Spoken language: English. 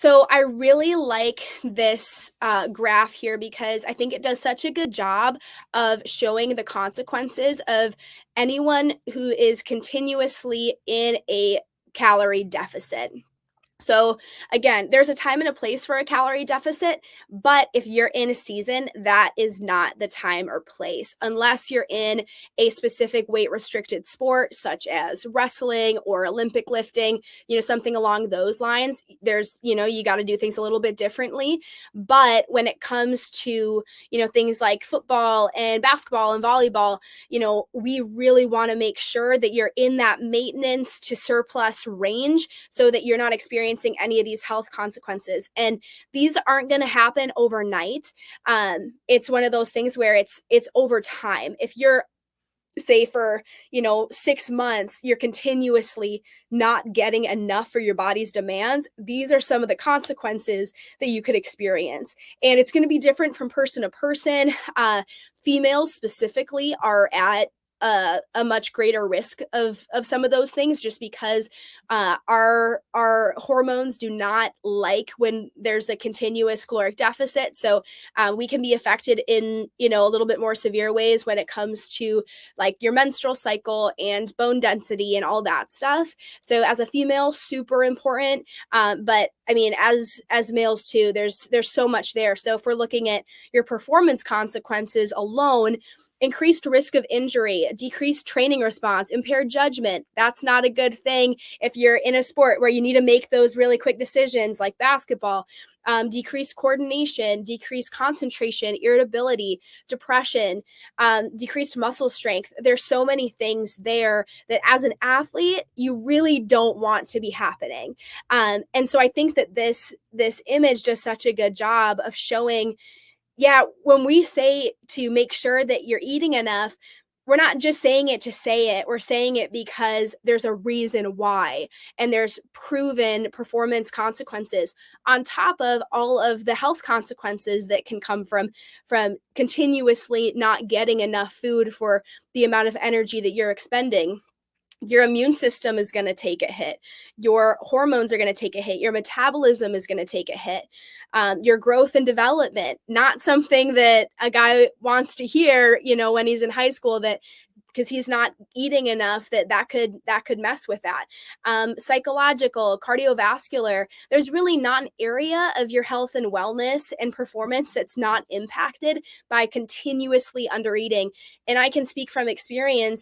So I really like this graph here because I think it does such a good job of showing the consequences of anyone who is continuously in a calorie deficit. So again, there's a time and a place for a calorie deficit, but if you're in a season, that is not the time or place unless you're in a specific weight restricted sport such as wrestling or Olympic lifting, something along those lines. There's, you got to do things a little bit differently. But when it comes to, things like football and basketball and volleyball, we really want to make sure that you're in that maintenance to surplus range so that you're not experiencing any of these health consequences. And these aren't going to happen overnight. It's one of those things where it's over time. If you're say for 6 months you're continuously not getting enough for your body's demands, these are some of the consequences that you could experience. And it's going to be different from person to person. Females specifically are at a much greater risk of some of those things, just because our hormones do not like when there's a continuous caloric deficit. So we can be affected in a little bit more severe ways when it comes to like your menstrual cycle and bone density and all that stuff. So as a female, super important. But I mean, as males too, there's so much there. So if we're looking at your performance consequences alone, increased risk of injury, decreased training response, impaired judgment. That's not a good thing if you're in a sport where you need to make those really quick decisions like basketball. Decreased coordination, decreased concentration, irritability, depression, decreased muscle strength. There's so many things there that as an athlete, you really don't want to be happening. And so I think that this image does such a good job of showing, yeah, when we say to make sure that you're eating enough, we're not just saying it to say it. We're saying it because there's a reason why, and there's proven performance consequences on top of all of the health consequences that can come from continuously not getting enough food for the amount of energy that you're expending. Your immune system is going to take a hit. Your hormones are going to take a hit. Your metabolism is going to take a hit. Your growth and development, not something that a guy wants to hear, when he's in high school, that because he's not eating enough, that could mess with that. Psychological, cardiovascular, there's really not an area of your health and wellness and performance that's not impacted by continuously under eating. And I can speak from experience